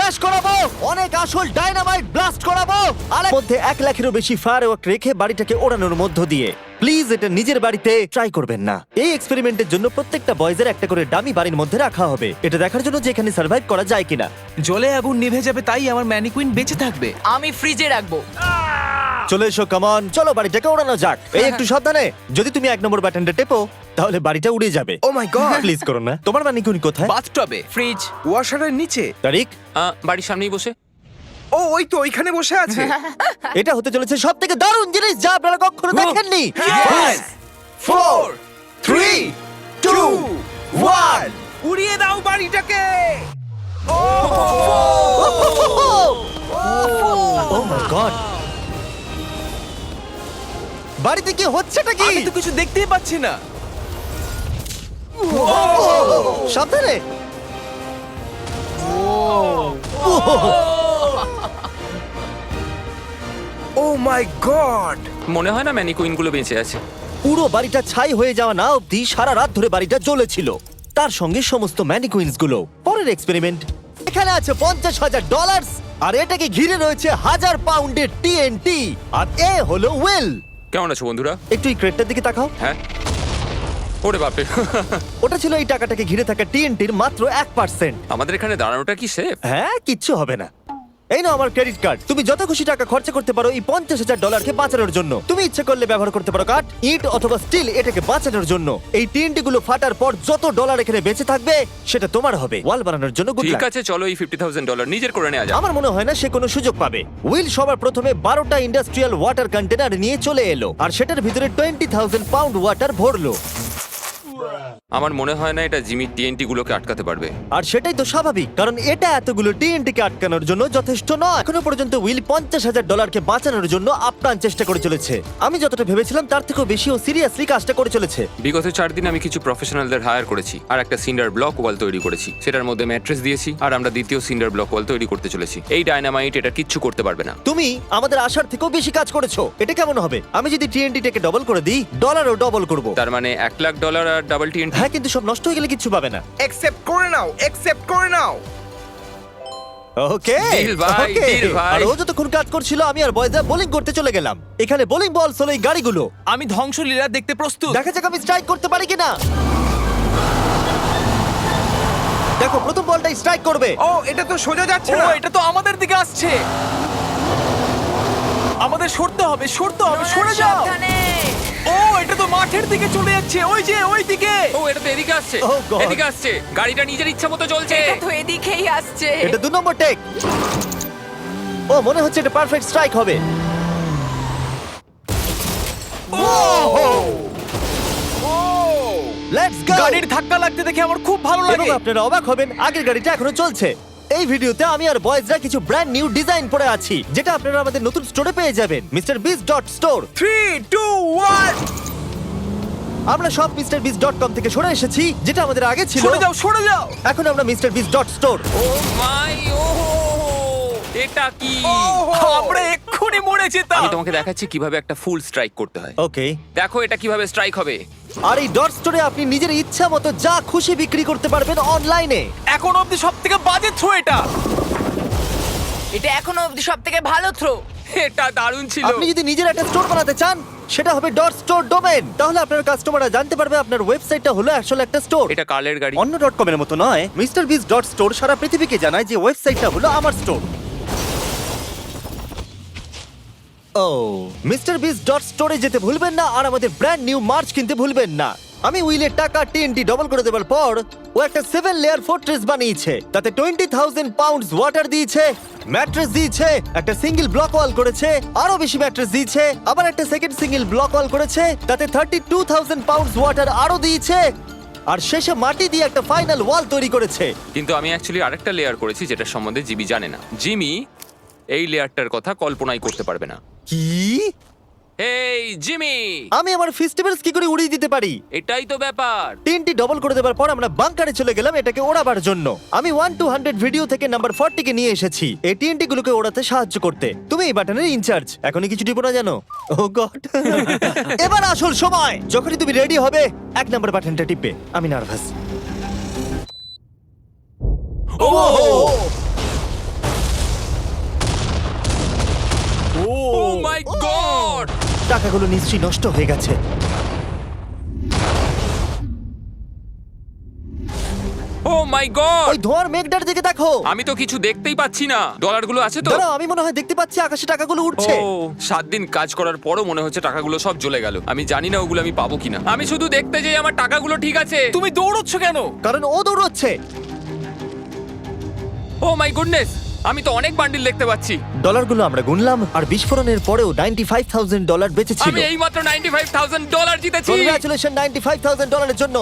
Crash করাবো, অনেক আসল ডাইনামাইট ব্লাস্ট করাবো, আর এর মধ্যে 1 লাখেরও বেশি ফায়ারওয়ার্ক রেখে বাড়িটাকে ওড়ানোর মধ্য দিয়ে। প্লিজ এটা নিজের বাড়িতে ট্রাই করবেন না। এই এক্সপেরিমেন্টের জন্য প্রত্যেকটা বয়েজের একটা করে ডামি বাড়ির মধ্যে রাখা হবে, এটা দেখার জন্য যে এখানে সার্ভাইভ করা যায় কিনা। জলে আগুন নিভে যাবে, তাই আমার ম্যানিকুইন বেঁচে থাকবে। আমি ফ্রিজে রাখবো। চলে এসো, কামন, চলো বাড়িটাকে ওড়ানো যাক। এই একটু সাবধানে, যদি তুমি 1 নম্বর বাটনটা টেপো তাহলে বাড়িটা উড়ে যাবে। ও মাই গড! প্লিজ করো না। তোমার ম্যানিকুইন কোথায়? বাথটবে। ফ্রিজ। ওয়াশারের নিচে। তারিক, বাড়ির সামনেই বসে। ও ওই তো ওইখানে বসে আছে। এটা হতে চলেছে সবথেকে দারুণ জিনিস যা আপনারা কখনো দেখেননি। 5 4 3 2 1 উড়িয়ে দাও বাড়িটাকে। ও মাই গড, বাড়িতে কি হচ্ছেটা কি? আমি তো কিছু দেখতেই পাচ্ছি না। সাবধানে। ও মাই গড! মনে হয় না ম্যানিকুইন গুলো বেঁচে আছে। পুরো বাড়িটা ছাই হয়ে যাওয়া না অবধি সারা রাত ধরে বাড়িটা জ্বলেছিল, তার সঙ্গে সমস্ত ম্যানিকুইন্স গুলো। পরের এক্সপেরিমেন্ট, এখানে আছে $50,000 আর এটাকে ঘিরে রয়েছে 1000 পাউন্ডের টিএনটি, আর এ হলো ওয়েল। কেমন আছো বন্ধুরা? একটু এই ক্রেটটার দিকে তাকাও। হ্যাঁ, ওরে বাপরে। ওটা ছিল এই টাকাটাকে ঘিরে থাকা টিএনটির মাত্র 1%। আমাদের এখানে দাঁড়ানোটা কি সেফ? হ্যাঁ, কিচ্ছু হবে না। এই নাও আমার ক্রেডিট কার্ড, তুমি যত খুশি টাকা খরচা করতে পারো এই $50,000 বাঁচানোর জন্য। তুমি ইচ্ছে করলে ব্যবহার করতে পারো কাঠ, ইট অথবা স্টিল এটাকে বাঁচানোর জন্য। এই টিএনটি গুলো ফাটার পর যত ডলার এখানে বেঁচে থাকবে সেটা তোমার হবে। ওয়াল বানানোর জন্য গুড ঠিক লাক। আছে, চলো এই $50,000 নিজের করে নেওয়া যাক। আমার মনে হয় না সে কোনো সুযোগ পাবে। উইল সবার প্রথমে 12টা ইন্ডাস্ট্রিয়াল ওয়াটার কন্টেনার নিয়ে চলে এলো আর সেটার ভিতরে 20,000 পাউন্ড ওয়াটার ভরলো। আমার মনে হয় না এটা জিমির টিএনটি গুলোকে আটকাতে পারবে। আর সেটাই তো স্বাভাবিক, কারণ এটা এতগুলো টিএনটি কে আটকানোর জন্য যথেষ্ট নয়। এখনো পর্যন্ত উইল $50,000 বাঁচানোর জন্য আপ্রাণ চেষ্টা করে চলেছে। আমি যতটা ভেবেছিলাম তার থেকেও বেশি ও সিরিয়াসলি কাজটা করে চলেছে। বিগত 4 দিন আমি কিছু প্রফেশনালদের হায়ার করেছি আর একটা সিন্ডার ব্লক ওয়াল তৈরি করেছি। সেটার মধ্যে ম্যাট্রেস দিয়েছি আর আমরা দ্বিতীয় সিন্ডার ব্লক ওয়াল তৈরি করতে চলেছি। এই ডায়নামাইট এটা কিচ্ছু করতে পারবে না। তুমি আমাদের আশার থেকেও বেশি কাজ করেছো। এটা কেমন হবে? আমি যদি টিএনটি টাকে ডবল করে দিই, ডলারও ডবল করব। তার মানে $1,00,000 আর ডাবল টিএনটি। হ্যাঁ, কিন্তু সব নষ্ট হয়ে গেলে কিচ্ছু পাবে না। অ্যাকসেপ্ট করে নাও, অ্যাকসেপ্ট করে নাও। ওকে, Deal ভাই, ওকে। deal ভাই। আর ও যতক্ষণ কাজ করছিল আমি আর বয়েজরা বোলিং করতে চলে গেলাম। এখানে বোলিং বলস হলো এই গাড়িগুলো। আমি ধ্বংসলীলা দেখতে প্রস্তুত। দেখা যাক আমি স্ট্রাইক করতে পারি কিনা। দেখো, প্রথম বলটাই স্ট্রাইক করবে। ও এটা তো সোজা যাচ্ছে ও না। এটা তো আমাদের দিকে আসছে। আমাদের সরতে হবে, সরতে হবে, সরে যাও। সাবধানে। ও এটা তো মাঠের দিকে চলে যাচ্ছে, ওই যে ওই দিকে। ও এটা তো এদিকে আসছে। Oh God! এদিকে আসছে। গাড়িটা নিজের ইচ্ছা মতো চলছে। এটা তো এদিকেই আসছে। এটা 2 নম্বর টেক। ও মনে হচ্ছে এটা পারফেক্ট স্ট্রাইক হবে। Let's go. গাড়ির ধাক্কা লাগতে দেখে আমার খুব ভালো এবং লাগে। আপনারা অবাক হবেন, আগের গাড়িটা এখনো চলছে। এই ভিডিওতে আমি আর বয়েজরা কিছু ব্র্যান্ড নিউ ডিজাইন পরে আছি, যেটা আপনারা আমাদের নতুন স্টোরে পেয়ে যাবেন, MrBeast.store। 3 2 1 আমরা সব MrBeast.com থেকে সরে এসেছি, যেটা আমাদের আগে ছিল। সরে যাও, সরে যাও। এখন আমরা MrBeast.store। ও মাই, ও এটা কি? আমরা এক্ষুনি মরে যেতাম। আমি তোমাকে দেখাচ্ছি কিভাবে একটা ফুল স্ট্রাইক করতে হয়। ওকে। দেখো এটা কিভাবে স্ট্রাইক হবে। আর এই ডট স্টোরে আপনি নিজের ইচ্ছা মতো যা খুশি বিক্রি করতে পারবেন অনলাইনে। এখন অবধি সবথেকে বাজে থ্রো এটা। এটা এখনো অবধি সবথেকে ভালো থ্রো। এটা দারুণ ছিল। আপনি যদি নিজের একটা স্টোর বানাতে চান, সেটা হবে ডট স্টোর ডোমেন। তাহলে আপনার কাস্টমাররা জানতে পারবে আপনার ওয়েবসাইটটা হলো আসলে একটা স্টোর। এটা কালের গাড়ি। অন্য .com এর মতো নয়। MrBeast.store সারা পৃথিবীকে জানায় যে ওয়েবসাইটটা হলো আমার স্টোর। ও, MrBeast.store এ যেতে ভুলবেন না আর আমাদের ব্র্যান্ড নিউ মার্চ কিনতে ভুলবেন না। আমি উইলের টাকা টিএনটি ডবল করে দেওয়ার পর ও একটা 7 লেয়ার ফোর্ট্রেস বানিয়েছে। তাতে 20,000 পাউন্ডস ওয়াটার দিয়েছে, ম্যাট্রেস দিয়েছে, একটা সিঙ্গেল ব্লক ওয়াল করেছে, আরো বেশি ম্যাট্রেস দিয়েছে, আবার একটা সেকেন্ড সিঙ্গেল ব্লক ওয়াল করেছে, তাতে 32,000 পাউন্ডস ওয়াটার আরো দিয়েছে, আর শেষে মাটি দিয়ে একটা ফাইনাল ওয়াল তৈরি করেছে। কিন্তু আমি অ্যাকচুয়ালি আরেকটা লেয়ার করেছি যেটা সম্বন্ধে জিমি জানে না। জিমি এই লেয়ারটার কথা কল্পনাই করতে পারবে না। কি? এই জিমি, আমি আমার ফেস্টিভ্যালস কি করে উড়িয়ে দিতে পারি? এটাই তো ব্যাপার। তিনটি ডবল করে দেওয়ার পর আমরা বাংকারে চলে গেলাম এটাকে ওড়াবার জন্য। আমি 1 to 100 ভিডিও থেকে নাম্বার 40 কে নিয়ে এসেছি এই টিএনটি গুলোকে ওড়াতে সাহায্য করতে। তুমি এই বাটনের ইনচার্জ। এখনই কিছু টিপো না জানো? ও গড। এবার আসল সময়। যখনই তুমি রেডি হবে 1 নাম্বার বাটনটা টিপবে। আমি নার্ভাস। ও টাকাগুলো নিশ্চয়ই নষ্ট হয়ে গেছে। ও মাই গড, ওই ধোঁয়ার মেঘটার দিকে দেখো। আমি তো কিছু দেখতেই পাচ্ছি না। ডলারগুলো আছে তো? দাঁড়াও, আমি মনে হয় দেখতে পাচ্ছি আকাশে টাকাগুলো উঠছে। ও 7 দিন কাজ করার পরও মনে হচ্ছে টাকাগুলো সব জ্বলে গেল। আমি জানি না ওগুলো আমি পাবো কিনা। আমি শুধু দেখতে যাই আমার টাকাগুলো ঠিক আছে। তুমি দৌড়চ্ছ কেন? কারণ ও দৌড়চ্ছে। ও মাই গুডনেস, আমি তো অনেক বান্ডিল দেখতে পাচ্ছি। ডলারগুলো আমরা গুনলাম আর বিস্ফোরণের পরেও $95,000 বেঁচে ছিল। আমি এইমাত্র $95,000 জিতেছি। কংগ্রাচুলেশন $95,000 জন্য।